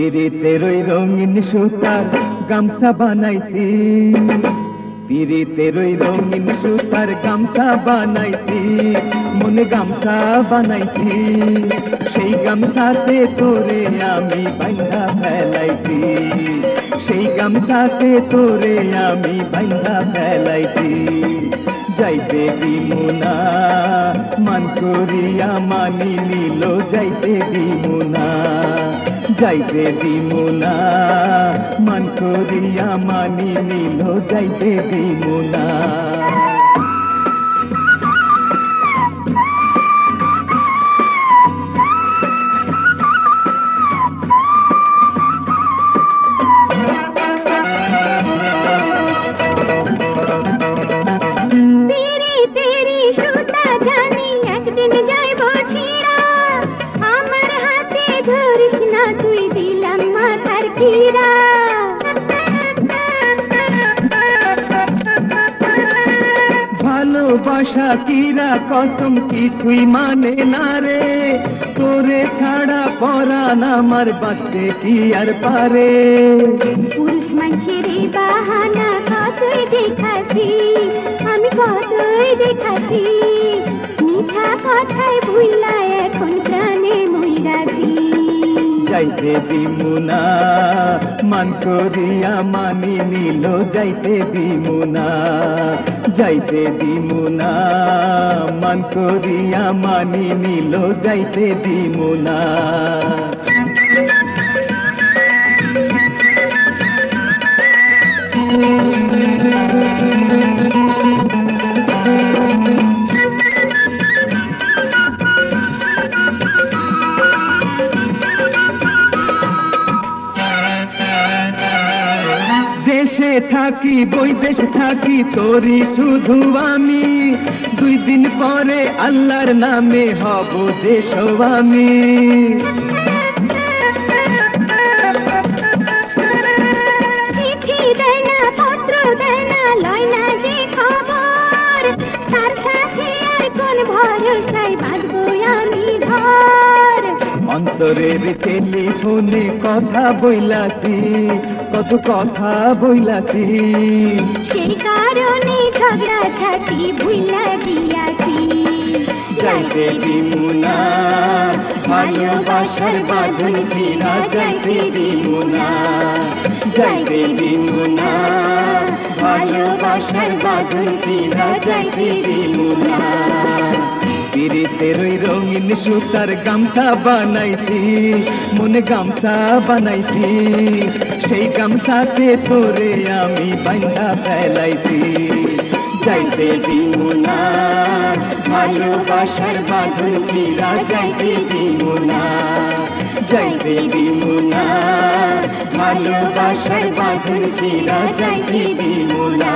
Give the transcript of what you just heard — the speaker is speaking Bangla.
পিরিতের ওই রঙিন সুতার গামছা বানাইছি, পিরিতের ওই রঙিন সুতার গামছা বানাইছি, মনে গামছা বানাইছি। সেই গামছাতে তোরে আমি বাইন্ধা ফেলাইছি, সেই গামছাতে তোরে আমি বাইন্ধা ফেলাইছি। যাইতে দিমুনা মান করিয়া মানি নিল, যাইতে দিমুনা, যাইতে দিমুনা মান করিয়া মানি নিল, যাইতে দিমুনা। ভালোবাসা কিরা কসম কিছুই মানে না রে, তোরে ছাড়া পরাণ আমার বাঁচতে কি আর পারে। পুরুষ মানুষের বাহানা কতই দেখাছি, আমি কতই দেখাছি, মিঠা কথায় ভুইলা এখন প্রাণে মইরাছি। যাইতে দিমুনা মান করিয়া মানি নিল, যাইতে দিমুনা, যাইতে দিমুনা মান করিয়া মানি নিল, যাইতে দিমুনা। দেশে থাকি বৈদেশে থাকি তোরি শুধু আমি, দুই দিন পরে আল্লাহর নামে হব যে স্বামী। চিঠি দেয় না, পত্র দেয় না, লয় না যে খবর, তার সাথে আর কোন ভরসায় বাঁধবো আমি ঘর। অন্তরের টেলিফোনে কথা বইলাছি, কত কথা বইলাছি, সেই কারণে ঝগড়া ঝাঁটি ভুইলা দিয়াছি। যাইতে দিমুনা ভালোবাসার বাঁধন ছিঁড়া, যাইতে দিমুনা, যাইতে দিমুনা ভালোবাসার বাঁধন ছিঁড়া, যাইতে দিমুনা। পিরিতের ওই রঙিন সুতার গামছা বানাইছি, মনে গামছা বানাইছি, সেই গামছাতে তোরে আমি বাইন্ধা ফেলাইছি। যাইতে দিমুনা ভালোবাসার বাঁধন ছিঁড়া, যাইতে দিমুনা, যাইতে দিমুনা ভালোবাসার বাঁধন ছিঁড়া, যাইতে দিমুনা।